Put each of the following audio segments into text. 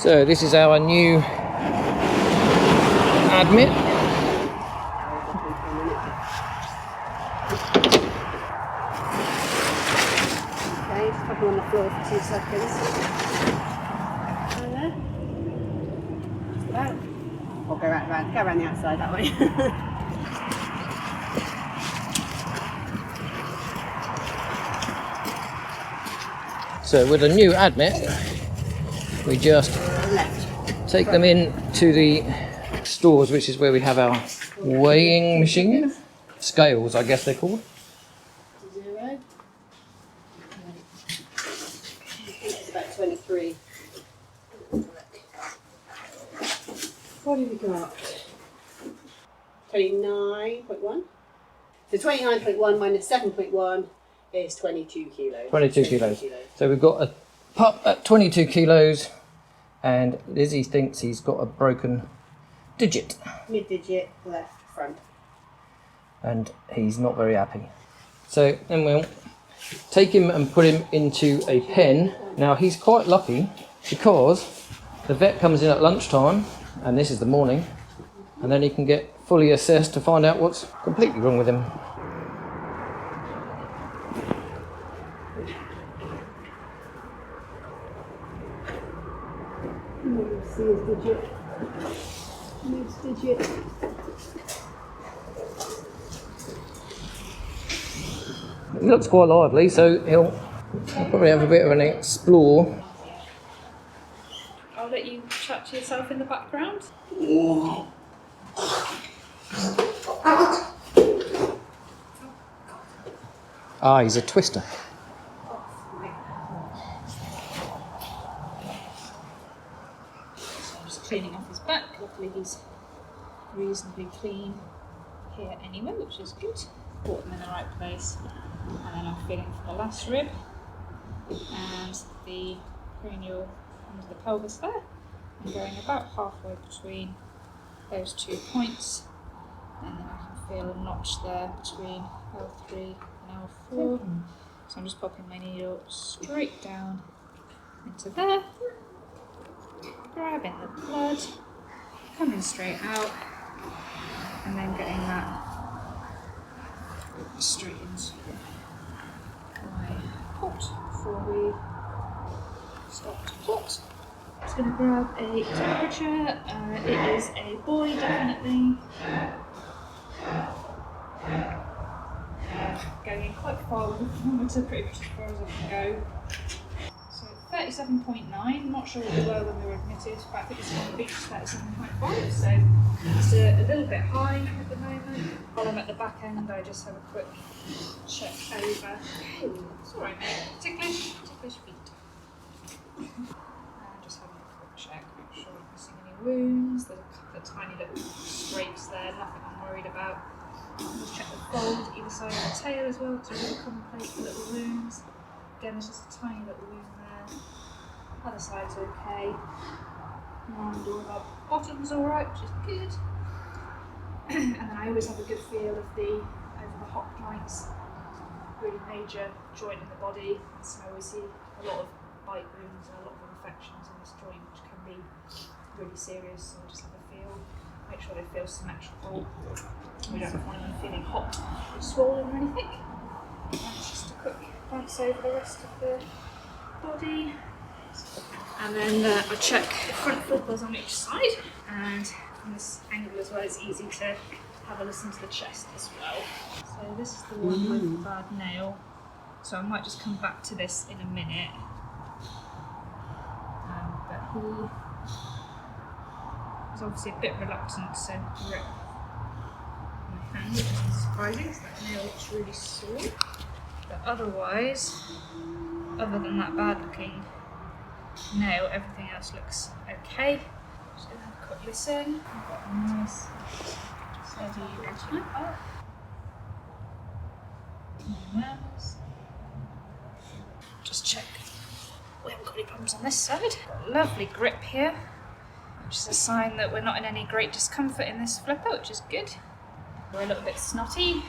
So this is our new admit. Okay, just pop him on the floor for 2 seconds. There. Just about. Or go around the outside that way. So with a new admit, we just take them in to the stores, which is where we have our weighing machine. Scales, I guess they're called. 0. It's about 23. What have we got? 29.1. So 29.1 minus 7.1 is 22 kilos. 22 kilos. So we've got a pup at 22 kilos, and Lizzie thinks he's got a broken digit. Mid-digit, left, front. And he's not very happy. So then we'll take him and put him into a pen. Now he's quite lucky because the vet comes in at lunchtime, and this is the morning, and then he can get fully assessed to find out what's completely wrong with him. See his digit. Mid-digit. He looks quite lively, so he'll probably have a bit of an explore. I'll let you chat to yourself in the background. Ah, he's a twister. So I'm just cleaning off his back. Luckily he's reasonably clean here anyway, which is good. Put him in the right place. And then I'm feeling for the last rib and the cranial under the pelvis there. I'm going about halfway between those 2 points, and then I can feel a notch there between L3 and L4. So I'm just popping my needle straight down into there, grabbing the blood, coming straight out, and then getting that straight into my pot before we start to plot. Just going to grab a temperature. It is a boy, definitely. Going in quite far with the thermometer, pretty much as far as I can go. So 37.9, not sure what we were when we were admitted, but I think it's on the beach 37.5, so it's a little bit high at the moment. While I'm at the back end, I just have a quick check over. Hey, it's alright mate, ticklish feet. Just having a quick check, make sure I'm not missing any wounds. There's a couple of tiny little scrapes there, nothing I'm worried about. Just check the fold either side of the tail as well, because they're really commonplace for little wounds. Again, there's just a tiny little wound there. Other side's okay. And all of our bottom's alright, which is good. And then I always have a good feel of the over the hop joints, really major joint in the body. So we see a lot of bite wounds and a lot of infections in this joint, which can be really serious. So I just have a feel, make sure they feel symmetrical. We don't want them feeling hot or swollen or anything. And just a quick glance over the rest of the body. And then I check front flippers on each side, and from this angle as well it's easy to have a listen to the chest as well. So this is the one with the bad nail, so I might just come back to this in a minute. But he was obviously a bit reluctant to grip my hand, which is surprising because that nail looks really sore. But otherwise, other than that bad looking nail, everything else looks okay. Just gonna have a quick listen. I've got a nice steady retina up. Just check we haven't got any problems on this side. Got a lovely grip here, which is a sign that we're not in any great discomfort in this flipper, which is good. We're a little bit snotty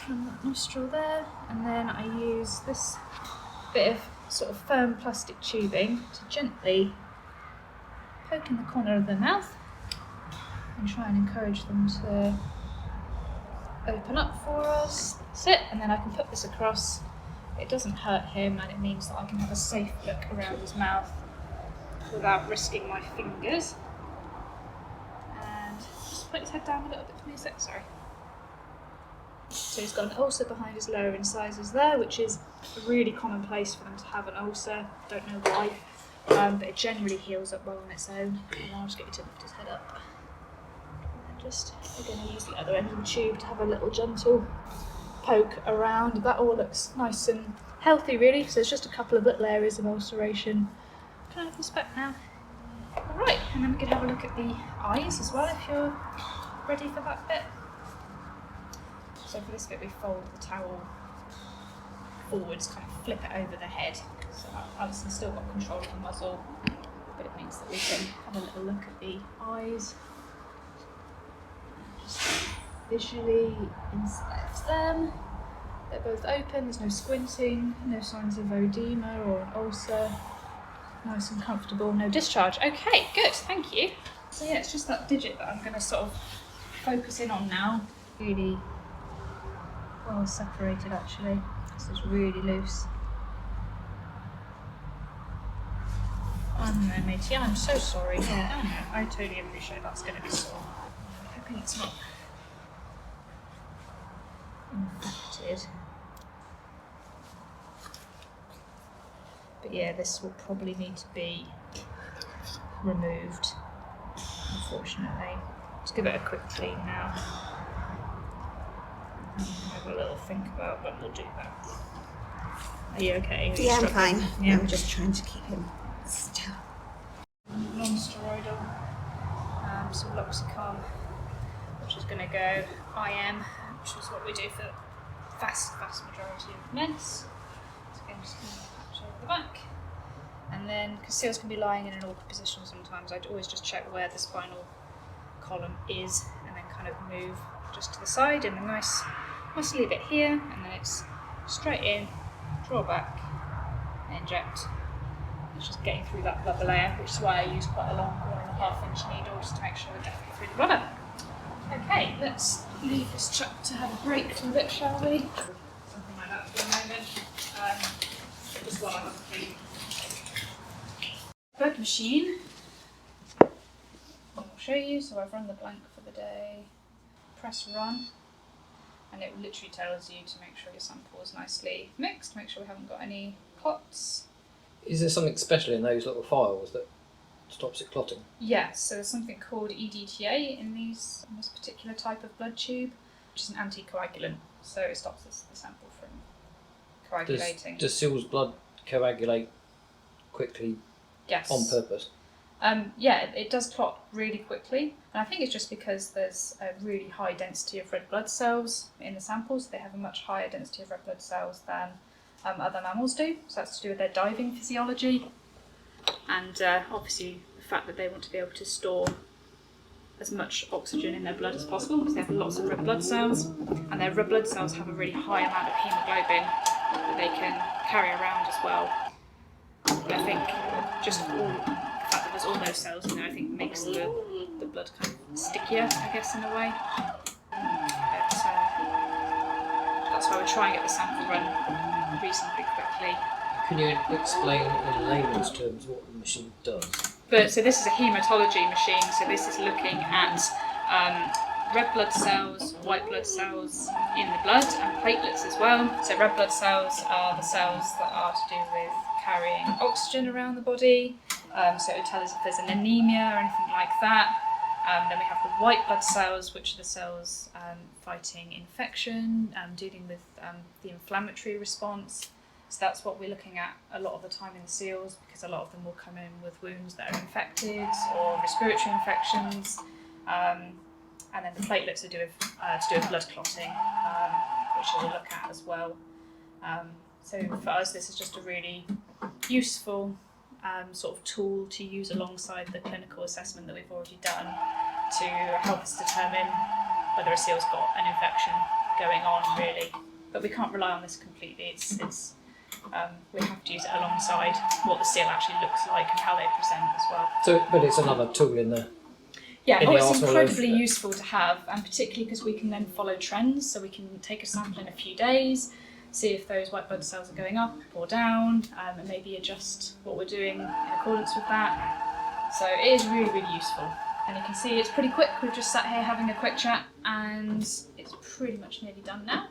from that nostril there, and then I use this bit of sort of firm plastic tubing to gently poke in the corner of the mouth and try and encourage them to open up for us. That's it, and then I can put this across. It doesn't hurt him, and it means that I can have a safe look around his mouth without risking my fingers. And just put his head down a little bit for me a sec, sorry. So he's got an ulcer behind his lower incisors there, which is a really common place for them to have an ulcer. Don't know why, but it generally heals up well on its own. And I'll just get you to lift his head up. And just, we're going to use the other end of the tube to have a little gentle poke around. That all looks nice and healthy, really. So there's just a couple of little areas of ulceration. Can I have this back now? Alright, and then we can have a look at the eyes as well if you're ready for that bit. So for this bit we fold the towel forwards, kind of flip it over the head. So Alison's still got control of the muzzle, but it means that we can have a little look at the eyes. Just visually inspect them. They're both open, there's no squinting, no signs of oedema or an ulcer. Nice and comfortable, no discharge. Okay, good, thank you. So yeah, it's just that digit that I'm going to sort of focus in on now. Really well separated actually. This is really loose. No, matey, I'm so sorry. Yeah, I totally appreciate that's going to be sore. I'm hoping it's not infected. But yeah, this will probably need to be removed, unfortunately. Let's give it a quick clean now. Have a little think about when we'll do that. Are you okay? Are you Yeah, I'm struggling? fine. Yeah. I'm just trying to keep him still. Non-steroidal, some Loxicon, which is going to go IM, which is what we do for the vast majority of meds. So again, just going to patch over the back. And then, because seals can be lying in an awkward position sometimes, I'd always just check where the spinal column is and then kind of move just to the side in a nice leave it here, and then it's straight in, draw back, inject. It's just getting through that blubber layer, which is why I use quite a long 1.5-inch needle just to make sure we're definitely through the blubber. Okay, let's leave this chap to have a break for a bit, shall we? Something like that for a moment. Just while I have a clean blood machine. I'll show you. So I've run the blank for the day. Press run, and it literally tells you to make sure your sample is nicely mixed, make sure we haven't got any clots. Is there something special in those little files that stops it clotting? Yes, so there's something called EDTA in this particular type of blood tube, which is an anticoagulant, so it stops the sample from coagulating. Does seal's blood coagulate quickly? Yes. On purpose? Yeah, it does clot really quickly, and I think it's just because there's a really high density of red blood cells in the samples. They have a much higher density of red blood cells than other mammals do, so that's to do with their diving physiology, and obviously the fact that they want to be able to store as much oxygen in their blood as possible because they have lots of red blood cells, and their red blood cells have a really high amount of haemoglobin that they can carry around as well. I think just the fact that there's all those cells in there, I think makes the blood kind of stickier, I guess, in a way. But that's why we try and get the sample run reasonably quickly. Can you explain in layman's terms what the machine does? So this is a haematology machine, so this is looking at red blood cells, white blood cells in the blood, and platelets as well. So red blood cells are the cells that are to do with carrying oxygen around the body, so it will tell us if there's an anemia or anything like that. Then we have the white blood cells, which are the cells fighting infection, dealing with the inflammatory response. So that's what we're looking at a lot of the time in the seals, because a lot of them will come in with wounds that are infected or respiratory infections. And then the platelets are to do with blood clotting, which we'll look at as well. So for us, this is just a really useful sort of tool to use alongside the clinical assessment that we've already done to help us determine whether a seal's got an infection going on, really. But we can't rely on this completely. It's we have to use it alongside what the seal actually looks like and how they present as well. So, but it's another tool in there. Yeah, In the it's arsenal incredibly of- useful to have, and particularly because we can then follow trends. So we can take a sample in a few days, see if those white blood cells are going up or down, and maybe adjust what we're doing in accordance with that. So it is really, really useful. And you can see it's pretty quick. We've just sat here having a quick chat, and it's pretty much nearly done now.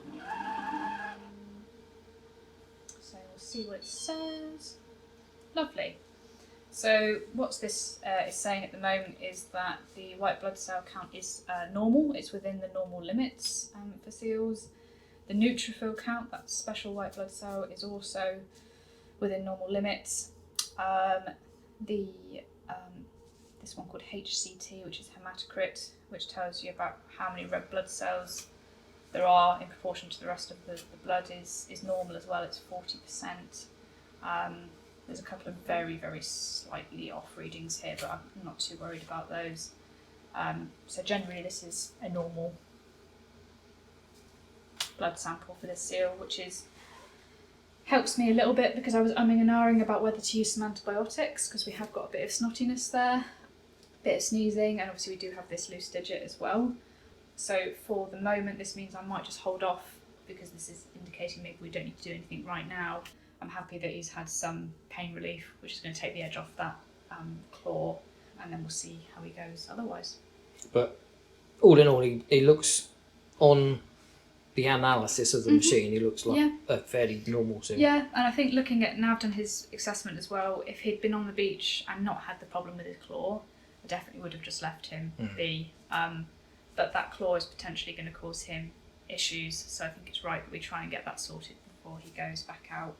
So we'll see what it says. Lovely. So what this is saying at the moment is that the white blood cell count is normal. It's within the normal limits for seals. The neutrophil count, that special white blood cell, is also within normal limits. This one called HCT, which is hematocrit, which tells you about how many red blood cells there are in proportion to the rest of the blood, is normal as well. It's 40%. There's a couple of very, very slightly off readings here, but I'm not too worried about those. So generally this is a normal blood sample for this seal, which helps me a little bit because I was umming and ahhing about whether to use some antibiotics because we have got a bit of snottiness there, a bit of sneezing, and obviously we do have this loose digit as well. So for the moment this means I might just hold off because this is indicating maybe we don't need to do anything right now. I'm happy that he's had some pain relief, which is going to take the edge off that claw, and then we'll see how he goes otherwise. But all in all, he looks, on the analysis of the machine, he looks like a fairly normal seal. Yeah, and I think looking at, now I've done his assessment as well, if he'd been on the beach and not had the problem with his claw, I definitely would have just left him be. But that claw is potentially going to cause him issues, so I think it's right that we try and get that sorted before he goes back out.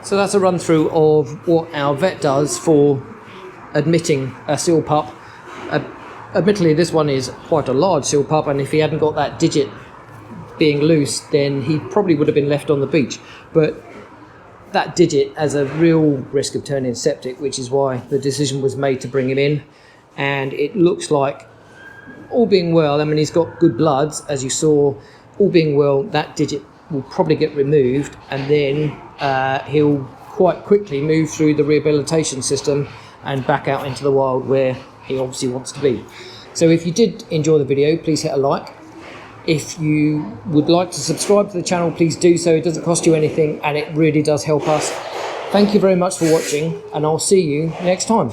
So that's a run through of what our vet does for admitting a seal pup. Admittedly, this one is quite a large seal pup, and if he hadn't got that digit being loose, then he probably would have been left on the beach. But that digit has a real risk of turning septic, which is why the decision was made to bring him in. And it looks like, all being well, I mean, he's got good bloods, as you saw. All being well, that digit will probably get removed, and then he'll quite quickly move through the rehabilitation system and back out into the wild where he obviously wants to be. So if you did enjoy the video, please hit a like. If you would like to subscribe to the channel, please do so. It doesn't cost you anything and it really does help us. Thank you very much for watching, and I'll see you next time.